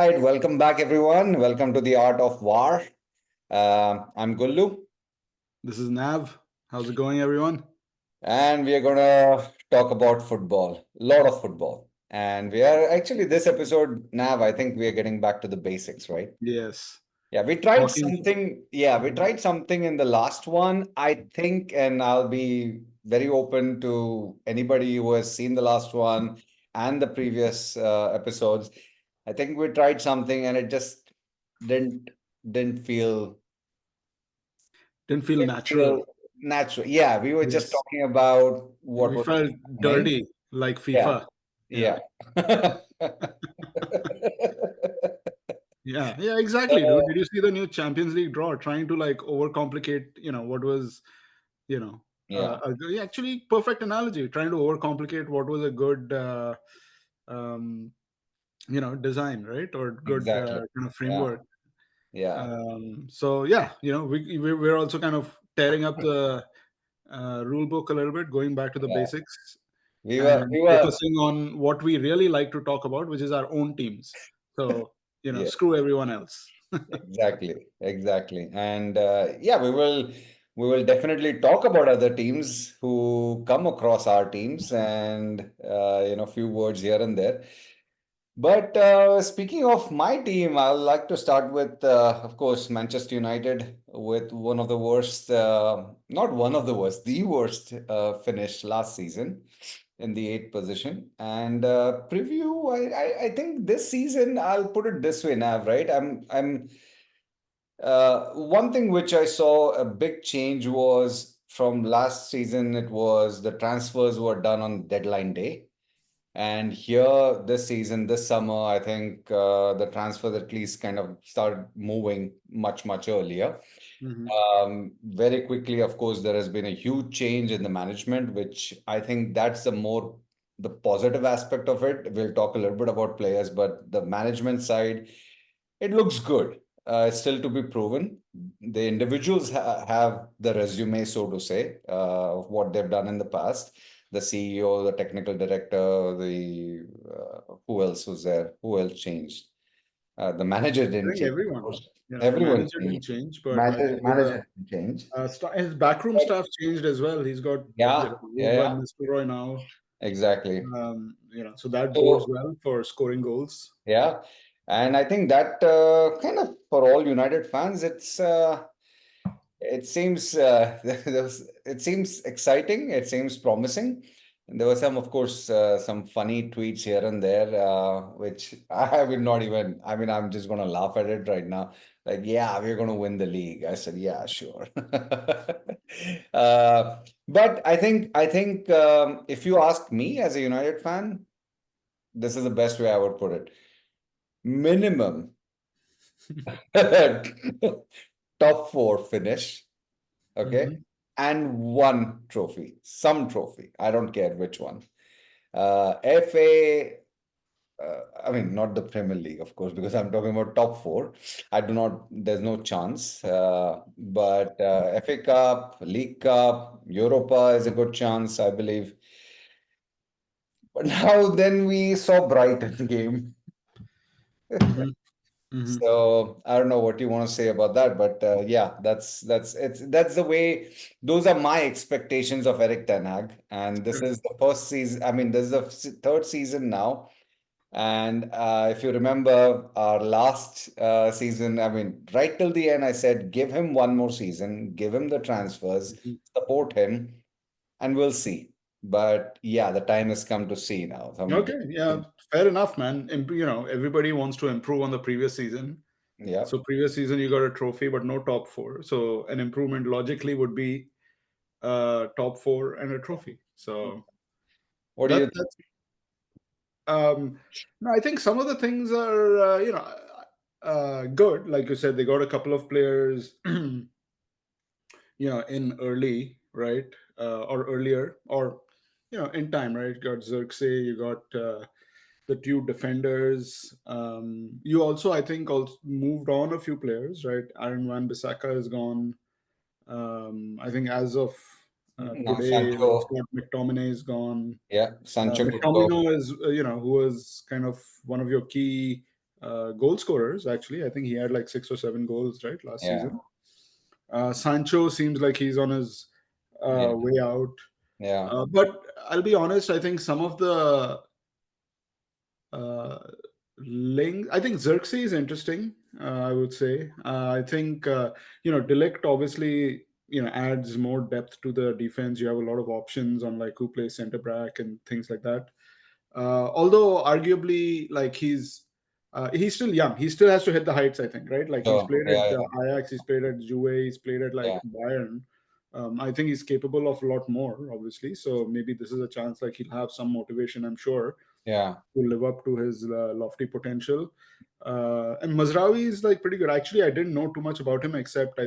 right, welcome back, everyone. Welcome to the Art of War. I'm Gullu, This is Nav. How's it going, everyone? and we are going to talk about football, a lot of football. And we are actually, this episode, Nav, I think we are getting back to the basics, right? Yes. Yeah, we tried Talking. something. Yeah, we Mhm. tried something in the last one, I think, and I'll be very open to anybody who has seen the last one and the previous episodes. I think we tried something and it just didn't didn't feel Didn't feel didn't natural. feel natural. Yeah, we were just Yes. talking about what We was felt happening. dirty like Yeah, FIFA. Yeah. yeah. Yeah. Yeah, exactly, dude. Did you see the new Champions League draw trying to like overcomplicate, what was, Yeah, actually perfect analogy, trying to overcomplicate what was a good um, design, right? Or good exactly. kind of Yeah, framework. yeah, So yeah, we're also kind of tearing up the rule book a little bit, going back to the yeah. basics We were, and we were, focusing on what we really like to talk about, which is our own teams. So, yeah. screw everyone else. Exactly, exactly. And yeah, we will definitely talk about other teams who come across our teams and few words here and there. But speaking of my team, I'd like to start with, of course, Manchester United with one of the worst, not one of the worst, the worst finish last season in the eighth position. And preview, I think this season, I'll put it this way, Nav, right? One thing which I saw a big change was from last season, it was the transfers were done on deadline day. And here, this season, this summer, I think the transfers at least kind of started moving much, much earlier. Hmm. Very quickly, of course, there has been a huge change in the management, which I think that's the positive aspect of it. We'll talk a little bit about players, but the management side, it looks good. It's still to be proven. The individuals have the resume, so to say, of what they've done in the past. The CEO, the technical director, the who else was there? Who else changed? The manager I didn't think change, of everyone, course. the Everyone manager didn't changed. change, but I Manager, think manager didn't change. his backroom staff changed as well. He's got, Yeah, yeah, Ruben yeah, Nistelrooy now. exactly. So that bodes So well for scoring goals. yeah, and I think that kind of for all United fans, it seems it seems exciting. It seems promising. And there were some, of course, some funny tweets here and there, which I will not even. I mean, I'm just going to laugh at it right now. Like, yeah, we're going to win the league. I said, yeah, sure. But I think if you ask me as a United fan, this is the best way I would put it. Minimum top four finish. Okay. Hmm. And one trophy, some trophy. I don't care which one. FA, I mean, not the Premier League, of course, because I'm talking about top four. I do not, there's no chance. But FA Cup, League Cup, Europa is a good chance, I believe. But now then we saw Brighton game. Hmm. Hmm. So I don't know what you want to say about that, but yeah, that's the way. Those are my expectations of Eric Ten Hag, and this is the first season. I mean, this is the third season now, and if you remember our last season, I mean, right till the end, I said, give him one more season, give him the transfers, support him, and we'll see. But yeah, the time has come to see now. Some, Okay, yeah, fair enough, man. Everybody wants to improve on the previous season. yeah. So previous season you got a trophy, but no top four. So an improvement logically would be top four and a trophy. So What do you that's no, I think some of the things are good. Like you said, they got a couple of players, in early, right, or earlier, or in time, right. You got Xerxes, you got the two defenders. You also, I think, also moved on a few players, right? Aaron Van Bissaka is gone. I think as of Now today, Sancho, Scott McTominay is gone. yeah, Sancho could go. McTominay is, who was kind of one of your key goal scorers. Actually, I think he had like 6 or 7 goals right last Yeah, season. Sancho seems like he's on his yeah, way out. yeah. But I'll be honest, I think some of the uh, link. I think Xerxes is interesting. I would say. I think Delict obviously adds more depth to the defense. You have a lot of options on like who plays center back and things like that. Although arguably, like he's still young. He still has to hit the heights. I think, right? Like he's Sure. played Yeah, at yeah, Ajax, he's played at Juve, he's played at like yeah, Bayern. I think he's capable of a lot more, obviously. So maybe this is a chance. Like he'll have some motivation, I'm sure, yeah. to live up to his lofty potential. And Mazraoui is like pretty good. Actually, I didn't know too much about him except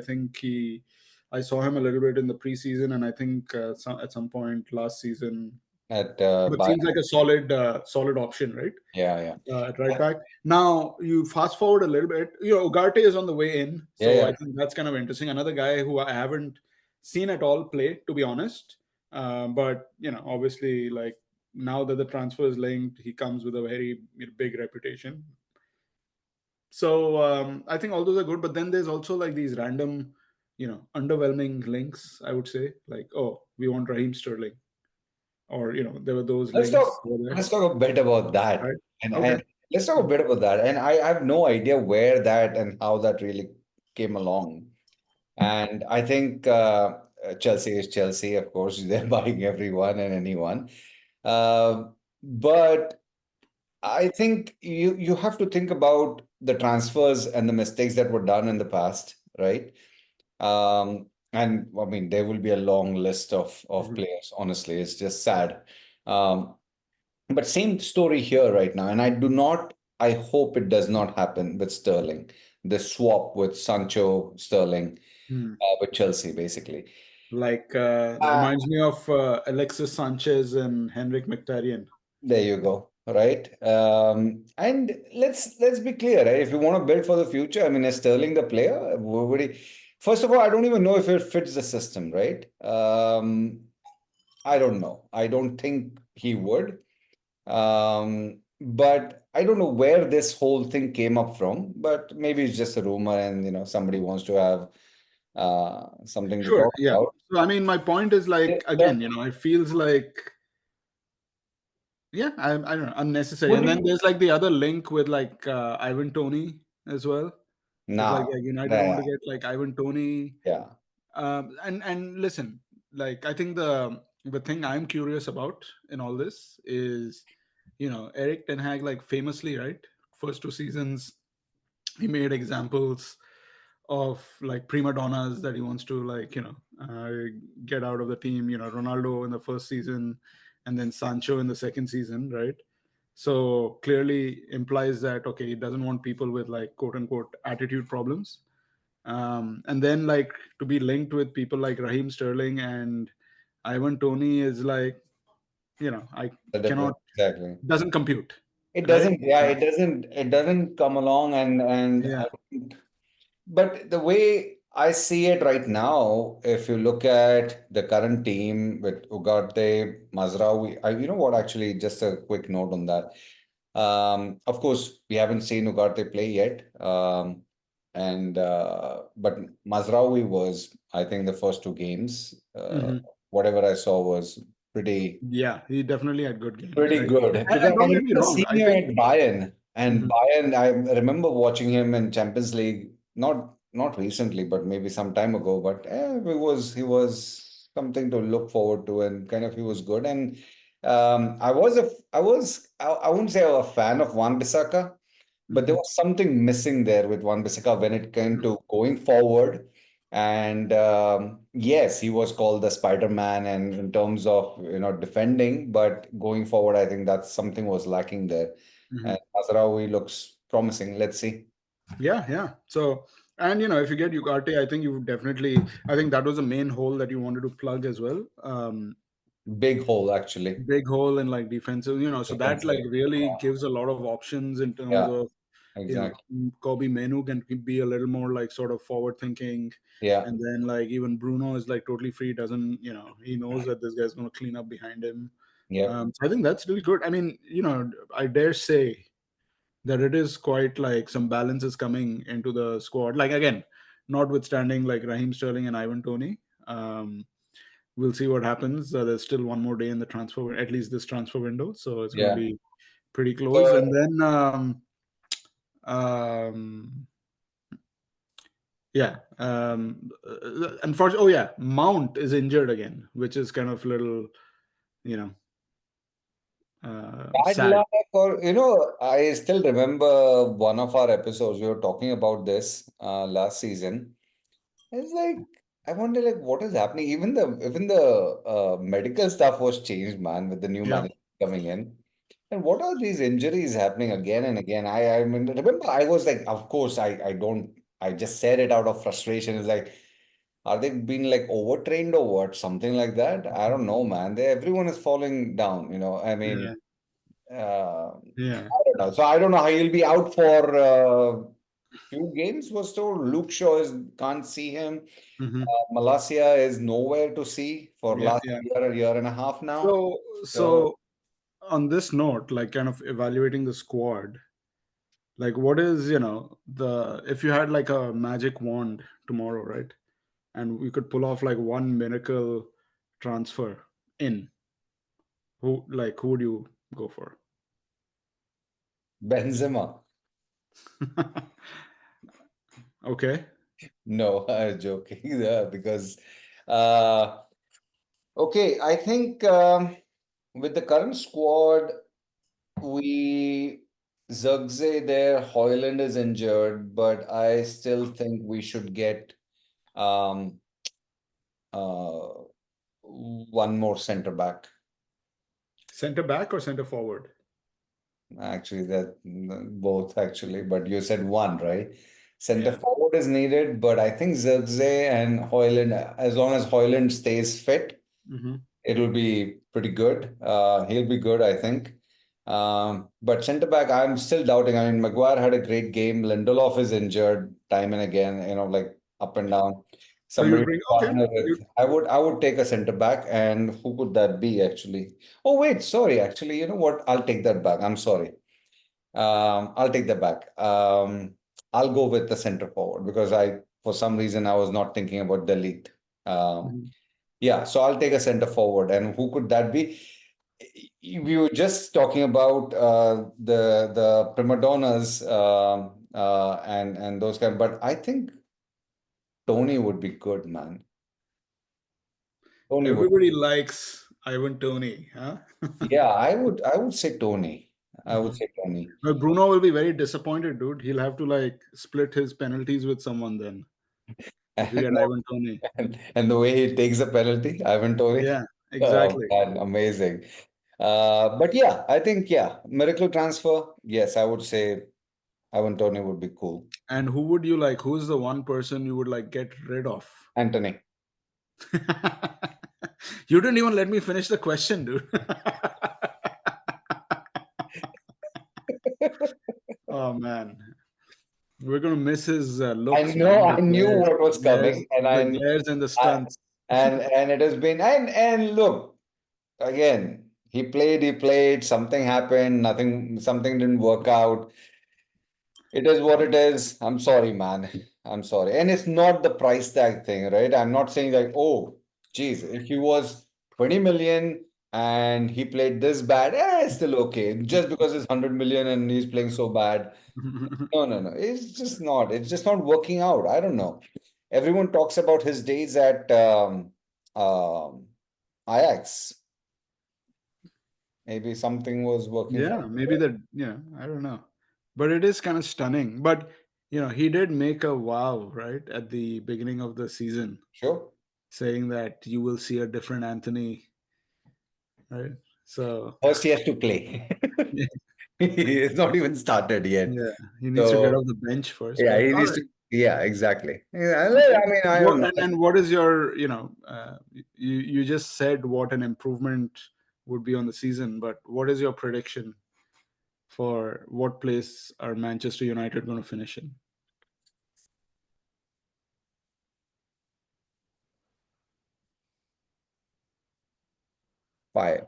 I saw him a little bit in the preseason, and I think at some point last season. At But seems Bayern. like a solid option, right? Yeah, yeah, At right back. Now you fast forward a little bit. Ugarte is on the way in, yeah, so I yeah. think that's kind of interesting. Another guy who I haven't seen at all play, to be honest. But obviously, like now that the transfer is linked, he comes with a very big reputation. So I think all those are good. But then there's also like these random, underwhelming links. I would say like, oh, we want Raheem Sterling, or there were those Let's links talk. over there, Let's talk a bit about that, right? and Okay. let's talk a bit about that. And I have no idea where that and how that really came along. And I think Chelsea is Chelsea, of course. They're buying everyone and anyone. But I think you have to think about the transfers and the mistakes that were done in the past, right? And I mean, there will be a long list of Mhm. players. Honestly, it's just sad. Um, but same story here right now, and I do not. I hope it does not happen with Sterling. The swap with Sancho Sterling Hmm. with Chelsea, basically. Like Uh, reminds me of Alexis Sanchez and Henrik Mkhitaryan. there you go. Right. And let's be clear, right? If you want to build for the future, I mean, is Sterling the player? Would he, first of all, I don't even know if it fits the system, right? I don't know. I don't think he would. But I don't know where this whole thing came up from, but maybe it's just a rumor and somebody wants to have something to Sure, talk yeah. about. So I mean, my point is like There again, it feels like yeah, I don't know, unnecessary. would And then be there's like the other link with like Ivan Tony as well. If like now. United want Yeah, to get like Ivan Tony, yeah. and listen, like I think the thing I'm curious about in all this is, Eric Ten Hag like famously, right, first 2 seasons he made examples of like prima donnas that he wants to like get out of the team. Ronaldo in the first season, and then Sancho in the second season, right? So clearly implies that okay, he doesn't want people with like quote unquote attitude problems. And then like to be linked with people like Raheem Sterling and Ivan Tony is like I The cannot, difference, exactly. doesn't compute, It right? doesn't, yeah, it doesn't come along and Yeah. but the way I see it right now, if you look at the current team with Ugarte, Mazraoui, you know what, actually, just a quick note on that. Of course, we haven't seen Ugarte play yet. And but Mazraoui was, I think, the first two games. Hmm. Whatever I saw was pretty Yeah, he definitely had good games, pretty right? good And, because and I don't get me remember wrong, seeing I him think. at Bayern, and Mhm. Bayern. I remember watching him in Champions League, not recently, but maybe some time ago. But he was something to look forward to, and kind of he was good. And I wouldn't say I was a fan of Wan Bissaka, but there Mhm. was something missing there with Wan Bissaka when it came Mhm. to going forward. And yes, he was called the Spider-Man, and in terms of defending, but going forward, I think that's something was lacking there. Mhm. And Mazraoui looks promising. Let's see. Yeah, yeah. So, and if you get Ugarte, I think you would definitely. I think that was the main hole that you wanted to plug as well. Big hole, actually. Big hole in like defensive, so that like Defensive. really gives a lot of options in terms Yeah, of, exactly. Kobe Menu can be a little more like sort of forward thinking, Yeah, and then like even Bruno is like totally free. Doesn't he knows that this guy's going to clean up behind him. yep. So I think that's really good. I mean, I dare say that it is quite like some balance is coming into the squad. Like again, notwithstanding like Raheem Sterling and Ivan Toney, um, we'll see what happens. There's still one more day in the transfer, at least this transfer window, so it's going to Yeah. be pretty close. So And then, um, yeah, unfortunately, oh yeah, Mount is injured again, which is kind of little, you know, bad sad. luck, or I still remember one of our episodes. We were talking about this last season. It's like I wonder, like, what is happening. Even the medical stuff was changed, man, with the new Yeah, manager coming in. And what are these injuries happening again and again? I mean, remember, I was like, of course, I don't. I just said it out of frustration. It's like, are they being like overtrained or what? Something like that. I don't know, man. Everyone is falling down. I yeah, mean. yeah. I don't know. So I don't know how he'll be out for few games. Was told Luke Shaw can't see him. Hmm. Malasia is nowhere to see for Yeah, last yeah. year and a half now. So So on this note, like kind of evaluating the squad, like what is, the if you had like a magic wand tomorrow, right? And we could pull off like one miracle transfer in, who would you go for? Benzema. Okay. No, I'm joking. Yeah, because uh, okay, I think with the current squad, we Zirkzee there, Hoyland is injured, but I still think we should get um, uh, one more center back. Center back or center forward? Actually, that both actually, but you said one, right? Center Yeah. forward is needed, but I think Zirkzee and Hoyland, as long as Hoyland stays fit, Hmm. it'll be pretty good. He'll be good, I think. But centre back, I'm still doubting. I mean, Maguire had a great game. Lindelof is injured time and again, like up and down. So you'd Somebody to bring okay. partner You with. I would take a centre back, and who could that be actually? Oh wait, sorry. Actually, you know what? I'll take that back. I'm sorry. I'll take that back. I'll go with the centre forward because for some reason, I was not thinking about delete. Um, Mhm. yeah, so I'll take a center forward. And who could that be? We were just talking about the prima donnas and those kind, but I think Tony would be good, man. Tony would. Everybody likes Ivan Toney, huh? Yeah, I would say Tony. I would Mhm. say Tony. Well, Bruno will be very disappointed, dude. He'll have to like split his penalties with someone then if you And, get no, Ivan Toney. and the way he takes the penalty, Ivan Tony. Yeah, Oh exactly. man, amazing. But yeah, I think miracle transfer. Yes, I would say Ivan Tony would be cool. And who would you like? Who's the one person you would like get rid of? Anthony. You didn't even let me finish the question, dude. Oh man, we're gonna miss his I looks, know, man. I knew what was coming, and The glares and the I, stunts. and it has been, and look again. He played. Something happened. Something didn't work out. It is what it is. I'm sorry, man. I'm sorry, and it's not the price tag thing, right? I'm not saying like, oh, geez, if he was 20 million and he played this bad, it's still okay. Just because it's 100 million and he's playing so bad. No, no, no. It's just not. It's just not working out. I don't know. Everyone talks about his days at um, Ajax. Maybe something was working for Yeah, him. maybe that. Yeah, I don't know, but it is kind of stunning. But he did make a wow right at the beginning of the season, Sure. saying that you will see a different Anthony, right? So First, he has to play. yeah, It's not even started yet. yeah, he needs to get So, off the bench first. yeah, But he all needs right. to. Yeah, exactly. Yeah, Okay. I mean, I don't What know. and what is your, you just said what an improvement would be on the season, but what is your prediction for what place are Manchester United going to finish in?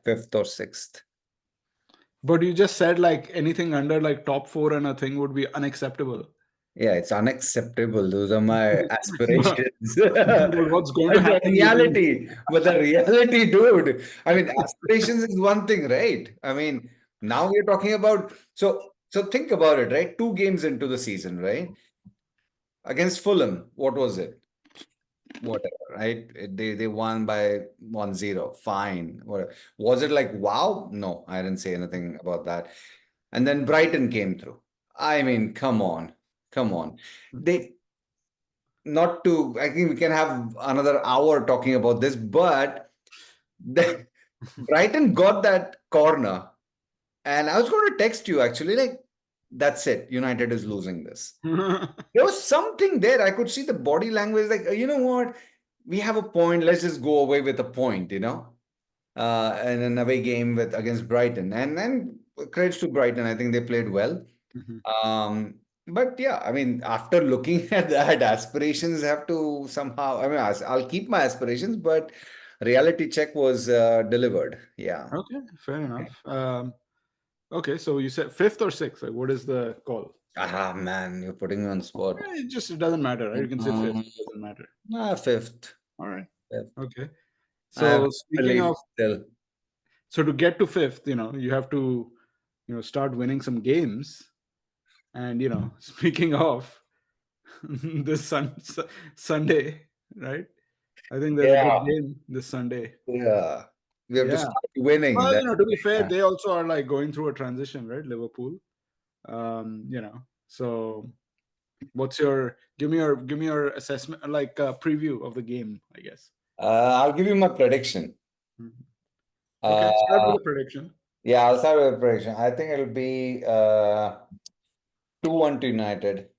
Fifth or sixth. But you just said like anything under like top four and a thing would be unacceptable. Yeah, it's unacceptable. Those are my but, aspirations. but what's going to But the happen will be reality, dude. I mean, aspirations is one thing, right? I mean, now we're talking about so think about it, right? Two games into the season, right? Against Fulham, what was it? Whatever, right? They won by 1-0. Fine. Whatever. Was it like wow? No, I didn't say anything about that. And then Brighton came through. I mean, come on. Come on. They not to, I think we can have another hour talking about this, but the, Brighton got that corner, and I was going to text you actually, like, that's it. United is losing this. There was something there. I could see the body language, like, you know what? We have a point. Let's just go away with a point, and an away game with against Brighton. And credits to Brighton. I think they played well. Mhm. Um, but yeah, I mean, after looking at that, aspirations have to somehow, I mean, I'll keep my aspirations, but reality check was delivered. Yeah. Okay, fair enough. Okay, so you said fifth or sixth? Like, what is the call? Ah, man, you're putting me on spot. It doesn't matter, right? You can say fifth. Um, It doesn't matter. fifth. All right. Fifth. Okay. I have So speaking belief of, still. so to get to fifth, you have to, start winning some games. And speaking of this Sunday, right? I think there's a good Yeah. game this Sunday. Yeah. We have to Yeah. start winning. Well, That, to be fair, yeah. they also are like going through a transition, right? Liverpool. So give me your assessment, like a preview of the game, I guess. I'll give you my prediction. Mhm. Okay, start Uh, with a prediction. yeah, I'll start with a prediction. I think it'll be 2-1 to United.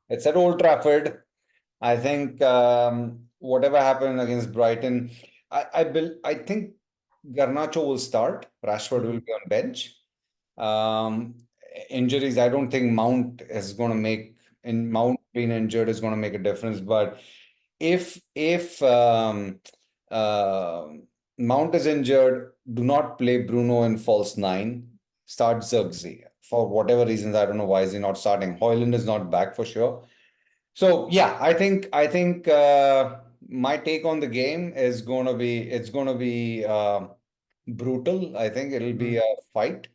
It's at Old Trafford. I think whatever happened against Brighton, I think Garnacho will start. Rashford will Mhm. be on bench. Um, Injuries, I don't think Mount is going to make in Mount being injured is going to make a difference. But if uh, Mount is injured, do not play Bruno in false nine. Start Zirkzee for whatever reasons. I don't know why is he not starting. Hoyland is not back for sure. So yeah, I think my take on the game is going to be brutal. I think it'll be Mhm. a fight.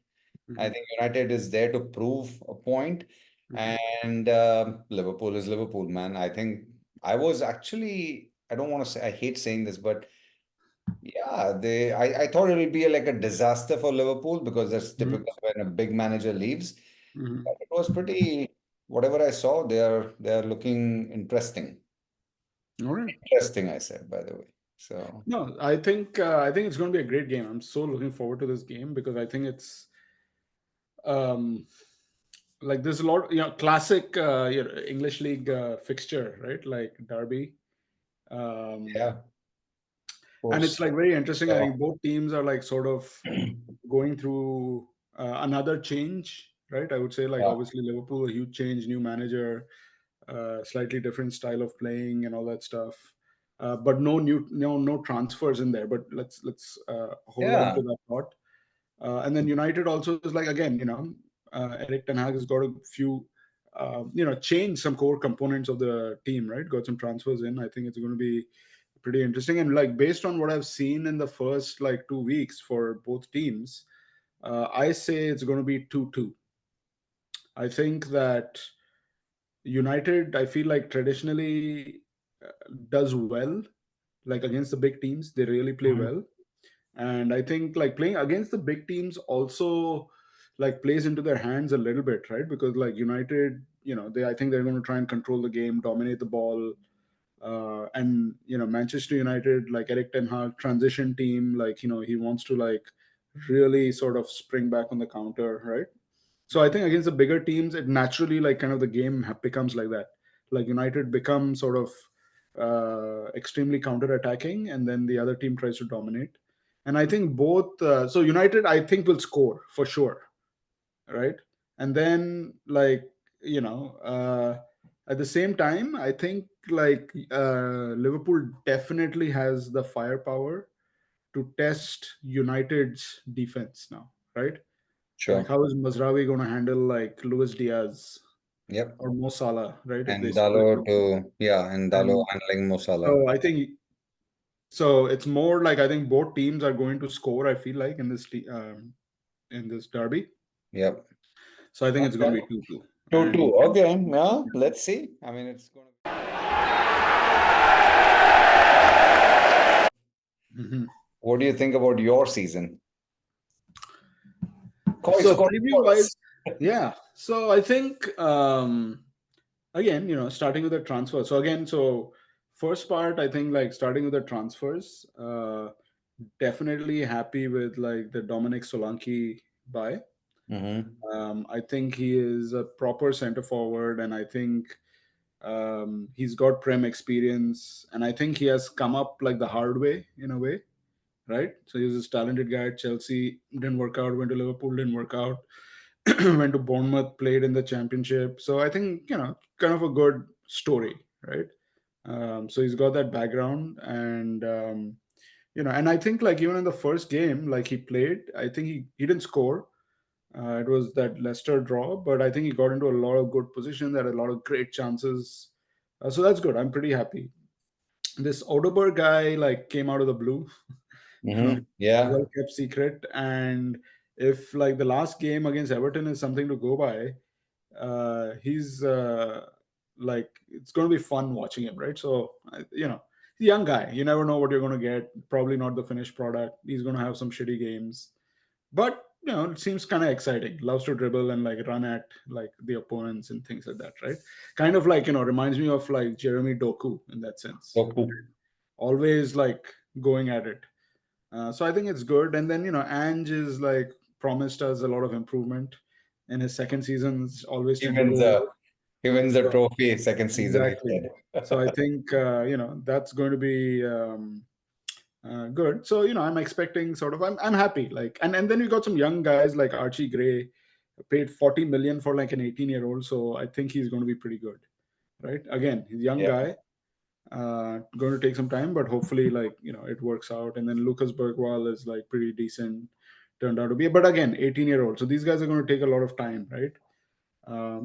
I Mhm. think United is there to prove a point, Mhm. and Liverpool is Liverpool, man. I think I was actually I don't want to say I hate saying this, but yeah, I thought it would be like a disaster for Liverpool because that's Mhm. typical when a big manager leaves. Mhm. But it was pretty. Whatever I saw, they are looking interesting. All right. Interesting, I said, by the way. So No, I think it's going to be a great game. I'm so looking forward to this game because I think it's um like there's a lot, classic English league fixture, right? Like Derby. yeah, Um, of and it's course. like very interesting. I So think both teams are like sort of going through another change, right? I would say like yeah, obviously Liverpool, a huge change, new manager, slightly different style of playing and all that stuff. But no transfers in there. But let's hold on to yeah, that thought. And then United also is like again, Eric Ten Hag has got a few, change some core components of the team, right? Got some transfers in. I think it's going to be pretty interesting. And like based on what I've seen in the first like 2 weeks for both teams, I say it's going to be 2-2. I think that United, I feel like traditionally does well, like against the big teams. They really play mhm, well. And I think like playing against the big teams also like plays into their hands a little bit, right? Because like United, they I think they're going to try and control the game, dominate the ball. And Manchester United, like Eric Ten Hag, transition team, like he wants to like really sort of spring back on the counter, right? So I think against the bigger teams, it naturally like kind of the game becomes like that. Like United become sort of extremely counter-attacking, and then the other team tries to dominate. And I think both. So United, I think, will score for sure, right? And then like at the same time, I think like Liverpool definitely has the firepower to test United's defense now. right? Like, Sure. how is Mazraoui going to handle like Luis Diaz Yep. or Mo Salah, right? If they And split Dalo up. to, yeah, and Dalo And handling Musala. so I think so. It's more like I think both teams are going to score. I feel like in this derby. Yep. So I think it's going Okay. to be 2-2. 2-2. And Okay. Yeah. Let's see. I mean, it's going to. Mhm. What do you think about your season? Coins, So coins, preview coins. wise, yeah. So I think again, starting with the transfer. So again, so first part, I think like starting with the transfers, definitely happy with like the Dominic Solanke buy. Mm-hmm. I think he is a proper center forward, and I think he's got prem experience, and I think he has come up like the hard way in a way, right? So he was this talented guy at Chelsea, didn't work out, went to Liverpool, didn't work out, went to Bournemouth, played in the championship. So I think, kind of a good story, right? So he's got that background, and and I think like even in the first game, like he played, I think he didn't score. It was that Leicester draw, but I think he got into a lot of good positions, had a lot of great chances. So that's good. I'm pretty happy. This Odeberg guy like came out of the blue, Mm-hmm. Yeah. well kept secret. And if like the last game against Everton is something to go by, he's like it's going to be fun watching him, right? So he's a young guy. You never know what you're going to get. Probably not the finished product. He's going to have some shitty games, but it seems kind of exciting. Loves to dribble and like run at like the opponents and things like that, right? Kind of like reminds me of like Jeremy Doku in that sense. Doku. Always like going at it. So I think it's good. And then Ange is like promised us a lot of improvement. In his second seasons, always He tend to wins go a well. he wins a So trophy second season, he exactly. So I said. think that's going to be good. So I'm expecting sort of. I'm happy. Like and then we got some young guys like Archie Gray, paid 40 million for like an 18-year-old. So I think he's going to be pretty good, right? Again, he's a young Yeah. guy, going to take some time, but hopefully, like it works out. And then Lucas Bergwall is like pretty decent, turned out to be. But again, 18-year-old. So these guys are going to take a lot of time, right?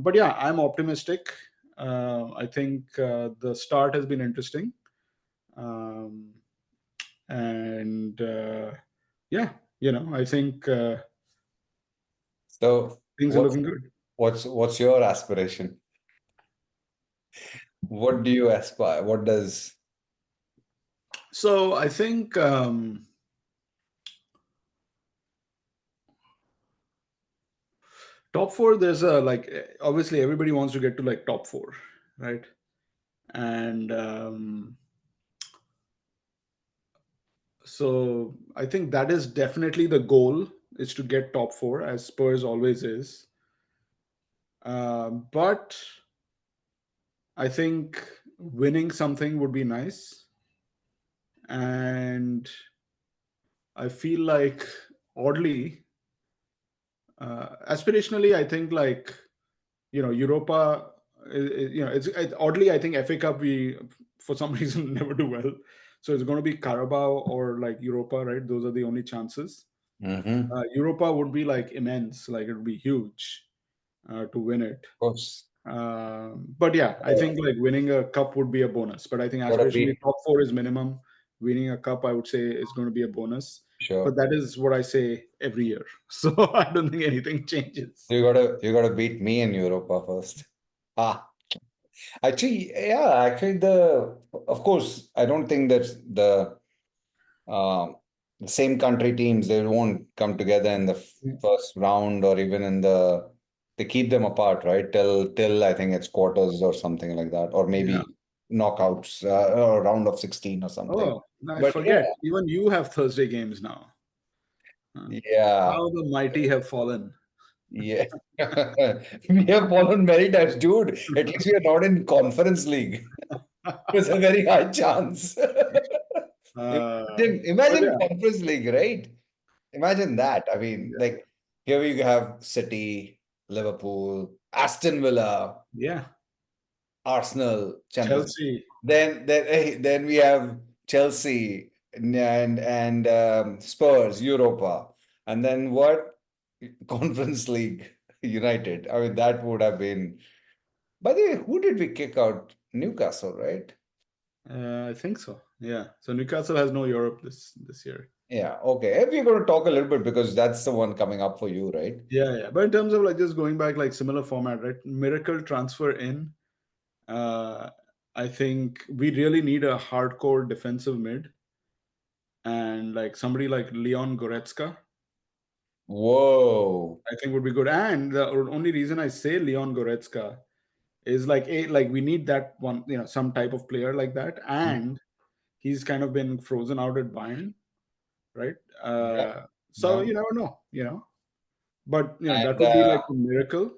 But yeah, I'm optimistic. I think the start has been interesting, um, and yeah, I think So things are what's looking good. what's your aspiration? What do you aspire? What does So I think top four. There's a like obviously everybody wants to get to like top four, right? And so I think that is definitely the goal, is to get top four, as Spurs always is. But I think winning something would be nice, and I feel like oddly, aspirationally, I think like Europa. Oddly, I think FA Cup we for some reason never do well, so it's going to be Carabao or like Europa, right? Those are the only chances. mm-hmm. Of Europa would be like immense, like it would be huge to win it. course. But yeah, I Uh, think like winning a cup would be a bonus. But I think gotta aspirationally, beat top four is minimum. Winning a cup, I would say, is going to be a bonus. But sure. that is what I say every year. So I don't think anything changes. You gotta beat me in Europa first. Ah, actually, yeah, actually the of course I don't think that uh, the same country teams they won't come together in the first round or even in they keep them apart, right? Till I think it's quarters or something like that, or Yeah. maybe knockouts or round of 16 or something. Oh, I But yeah, forget. Even you have Thursday games now. Huh. yeah, How the mighty have fallen. yeah. We have fallen many times, dude. At least we are not in Conference League. There's a very high chance. But Imagine yeah, Conference League, right? Imagine that. I mean, yeah, like here we have City, Liverpool, Aston Villa, yeah. Arsenal, Champions League. Chelsea. Then we have Chelsea and Spurs, Europa. And then what? Conference League United. I mean, that would have been. By the way, who did we kick out? Newcastle, right? I think so. Yeah. So Newcastle has no Europe this year. Yeah, okay. We're going to talk a little bit because that's the one coming up for you, right? Yeah, yeah. But in terms of like just going back, like similar format, right? Miracle transfer in. Uh, I think we really need a hardcore defensive mid and like somebody like Leon Goretzka. Whoa. I think would be good. And the only reason I say Leon Goretzka is like we need that one, some type of player like that. And he's kind of been frozen out at Bayern, right? Yeah, So yeah. you never know, But that And would be like a miracle,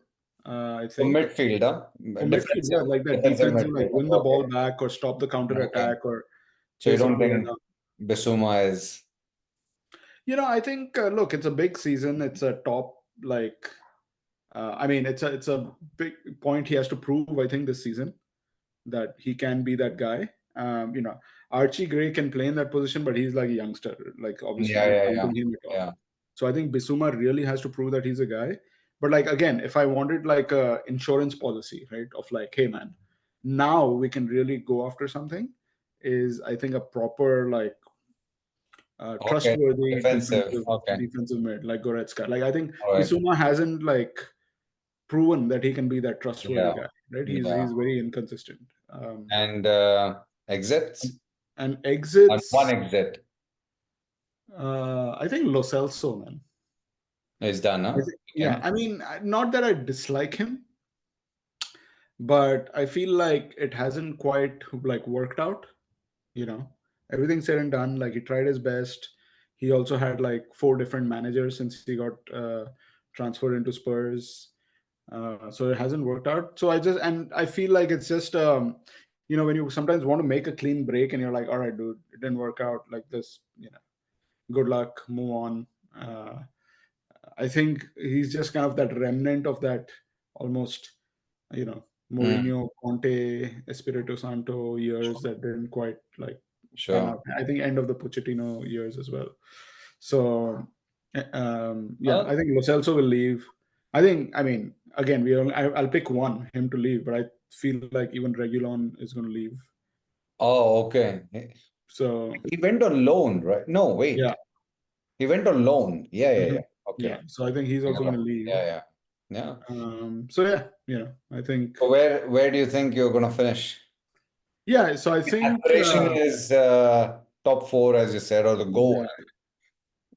I for think. midfielder, For midfield, defensive, yeah, like that defensive defensive, like midfielder. win the Okay, ball back or stop the counter okay. attack or So you chase a don't player think down. Bissouma is I think look, it's a big season. It's a top like I mean, it's a big point he has to prove. I think this season that he can be that guy. Archie Gray can play in that position, but he's like a youngster. Like obviously, yeah, not yeah, yeah, counting him at all. yeah. So I think Bissouma really has to prove that he's a guy. But like again, if I wanted like a insurance policy, right, of like, hey man, now we can really go after something, is I think a proper like Okay, trustworthy defensive. Okay, defensive mid like Goretzka. Like I think all right. Bissouma hasn't like proven that he can be that trustworthy Yeah, guy, right? yeah. He's very inconsistent. And exits And and one exits, exit I think Lo Celso, man. is done, I huh? think, yeah. Okay. I mean, not that I dislike him, but I feel like it hasn't quite like worked out. You know, everything said and done. Like he tried his best. He also had like four different managers since he got transferred into Spurs. So it hasn't worked out. So I feel like it's just when you sometimes want to make a clean break and you're like, all right, dude, it didn't work out like this. Good luck, move on. Uh, I think he's just kind of that remnant of that almost, you know, Mm, Mourinho, Conte, Espirito Santo years that didn't quite like pan sure. out. I think end of the Pochettino years as well. So, yeah, I Well, think Lo Celso will leave. I mean, again, I'll pick one, him to leave, but I feel like even Regulon is going to leave. oh, okay. So, He went on loan, right? No, yeah. wait. He went on loan. Yeah, yeah, Mhm. yeah. Okay. Yeah. So I think he's also going to leave. Yeah, yeah. Yeah. So yeah, I think, So where do you think you're gonna finish? yeah. So I think, Aspiration is top four, as you said, or the goal. yeah,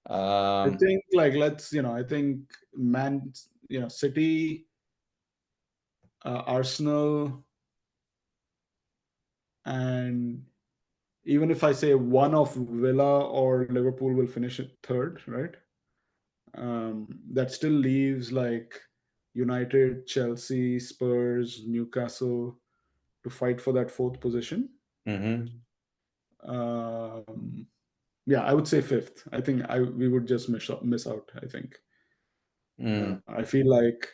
I Um, think like I think City, Arsenal, and even if I say one of Villa or Liverpool will finish at third, right? That still leaves like United, Chelsea, Spurs, Newcastle to fight for that fourth position. mhm. Um, yeah, I would say fifth. I think I we would just miss out. I think Mm, I feel like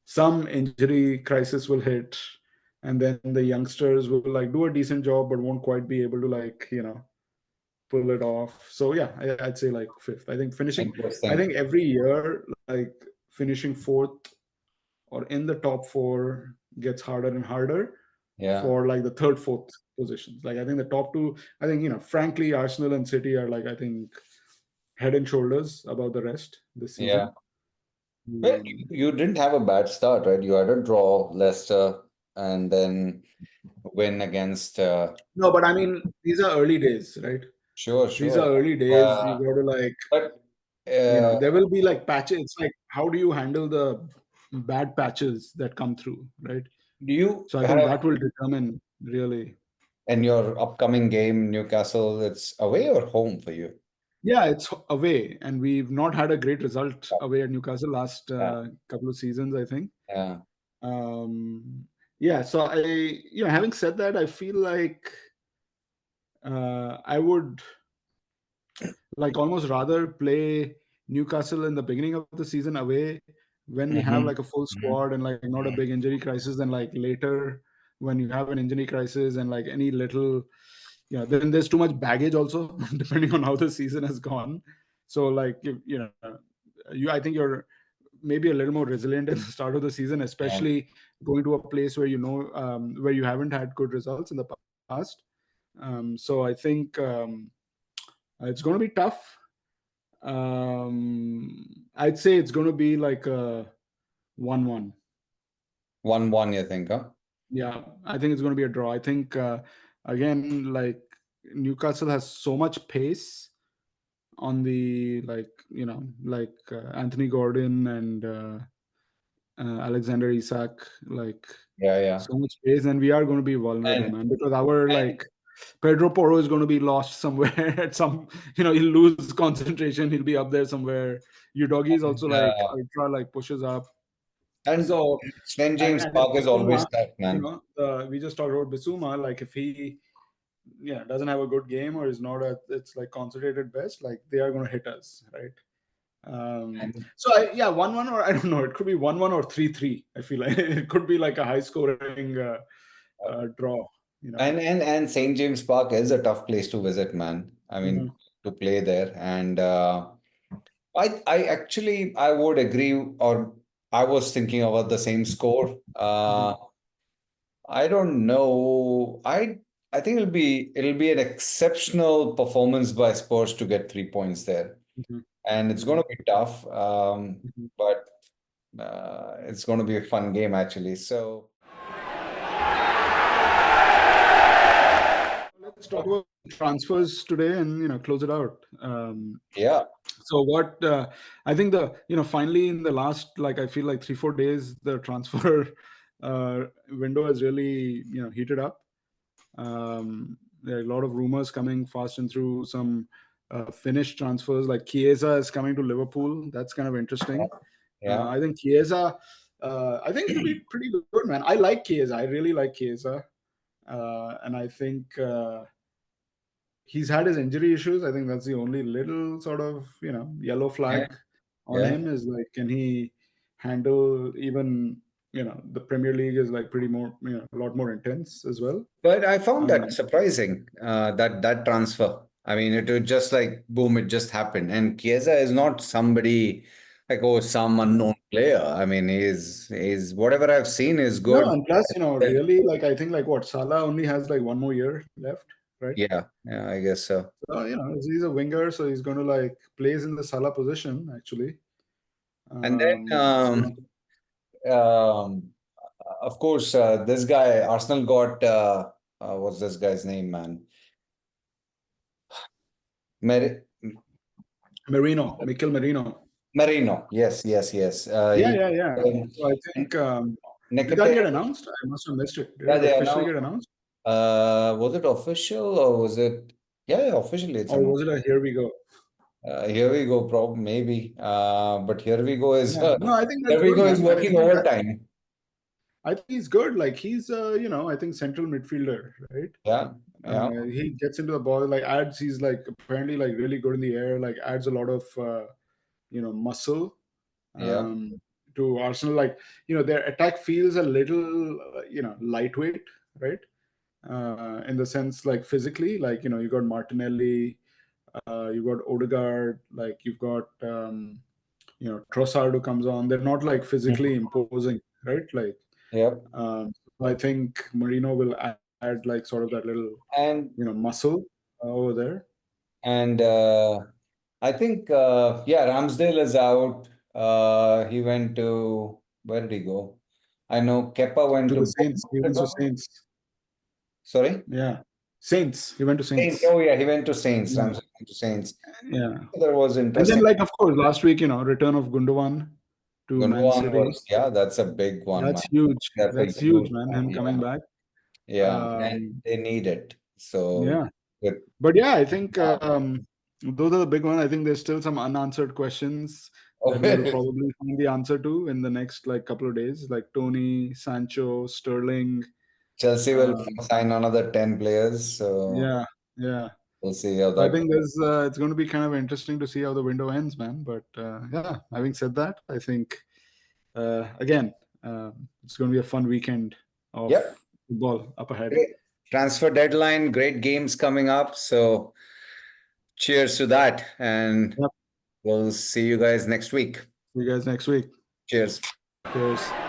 some injury crisis will hit, and then the youngsters will like do a decent job, but won't quite be able to like pull it off. So yeah, I'd say like fifth. I think finishing. I interesting. think every year like finishing fourth or in the top four gets harder and harder Yeah, for like the third, fourth positions. Like I think the top two. I think frankly, Arsenal and City are like I think head and shoulders above the rest this yeah. season. Well, Um, you didn't have a bad start, right? You had a draw, Leicester, and then win against. no, but I mean these are early days, right? Sure, These are sure. early days. You got to like But there will be like patches. It's like how do you handle the bad patches that come through, right? do you So I think have that will determine really. in your upcoming game, Newcastle, it's away or home for you? Yeah, it's away, and we've not had a great result away at Newcastle last Yeah, couple of seasons, I think. yeah. Yeah, so having said that, I feel like I would like almost rather play Newcastle in the beginning of the season away when we have Mm-hmm. like a full Hmm. squad and like not a big injury crisis, than like later when you have an injury crisis and like any little, then there's too much baggage also depending on how the season has gone. So like if, I think you're maybe a little more resilient in the start of the season, Yeah. especially going to a place where where you haven't had good results in the past. So I think it's going to be tough. I'd say it's going to be like a 1-1. 1-1, you think, huh? Yeah, I think it's going to be a draw. I think again, like Newcastle has so much pace on the Anthony Gordon and Alexander Isak, like Yeah, yeah. so much pace, and we are going to be vulnerable, And man, because our and like Pedro Porro is going to be lost somewhere at some, he'll lose concentration. He'll be up there somewhere. Udogi is also like uh, ultra, like pushes up. and So, St. James and Park is always Bissouma, tough, man. we just talked about Bissouma. Like if he, doesn't have a good game or is not at its like concentrated best, like they are going to hit us, right? And So 1-1, or I don't know. It could be 1-1 or 3-3. I feel like it could be like a high scoring draw. and St. James Park is a tough place to visit, man. I mean, Mhm, to play there. And I actually I would agree, or I was thinking about the same score. mhm, I don't know. I think it'll be an exceptional performance by Spurs to get 3 points there, mhm, and it's going mhm, to be tough. mhm. But it's going to be a fun game actually. So Let's talk about transfers today and close it out. yeah, So what I think finally in the last, like, I feel like 3-4 days the transfer window has really heated up. There are a lot of rumors coming fast and through. Some Finnish transfers, like Chiesa is coming to Liverpool. That's kind of interesting. yeah. I think Chiesa, I think he'll be pretty good, man. I like Chiesa. I really like Chiesa. And I think he's had his injury issues. I think that's the only little sort of yellow Yeah, flag on yeah. him, is like, can he handle, even the Premier League is like pretty more a lot more intense as well. But I found that Um, surprising, that transfer. I mean, it was just like boom, it just happened. And Chiesa is not somebody like, oh, some unknown player. I mean, he's whatever I've seen is no, good. and plus, really, like, I think, like, what, Salah only has like one more year left, right? Yeah, yeah, I guess so. So, he's a winger, so he's going to like plays in the Salah position actually. And then, So of course, this guy Arsenal got what's this guy's name, man? Mer Mikel Merino. Marino. Yes, yes, yes. Yeah, He yeah, yeah. um, So I and think, did that get Nekate, announced? I must have missed it. Did yeah, it they officially announced. get announced? Was it official or was it? Yeah, yeah, officially it's Or announced. was it a here we go? Here we go, probably maybe. But here we go is Yeah. No, I think here that's we good, go is man. working overtime. I think he's good. Like, he's I think central midfielder, right? Yeah, yeah, He gets into the ball, like adds. He's like apparently like really good in the air. Like adds a lot of muscle yeah. um, to Arsenal. Like, their attack feels a little lightweight, right? In the sense, like, physically, like, you got Martinelli, you got Odegaard, like you've got Trossard who comes on. They're not like physically Mhm. imposing, right? Like, Yep. so I think Marino will add like sort of that little And muscle over there. and I think yeah, Ramsdale is out. He went to where did he go? I know Kepa went To to the Saints. He Bournemouth, if went to I'm not- Saints. Sorry? Yeah, Saints. He went to Saints. Saints. Oh yeah, he went to Saints. Yeah, Ramsdale went to Saints. yeah. That was And then, interesting. like, of course, last week, return of Gundogan to Man Gundogan City. was, yeah, that's a big one, man. That's huge. That's a That's huge, huge man. one. Him coming Yeah, back. yeah, and Um, they need it. So yeah. with But yeah, I think uh, those are the big ones. I think there's still some unanswered questions that we will probably find the answer to in the next like couple of days, like Tony, Sancho, Sterling. Chelsea will Um, sign another 10 players. So yeah, yeah. we'll see how So I that think goes. it's going to be kind of interesting to see how the window ends, man. But yeah, having said that, I think again, it's going to be a fun weekend of Yep. football up ahead. Great. Transfer deadline, great games coming up. So cheers to that. And Yep. We'll see you guys next week. See you guys next week. Cheers. Cheers.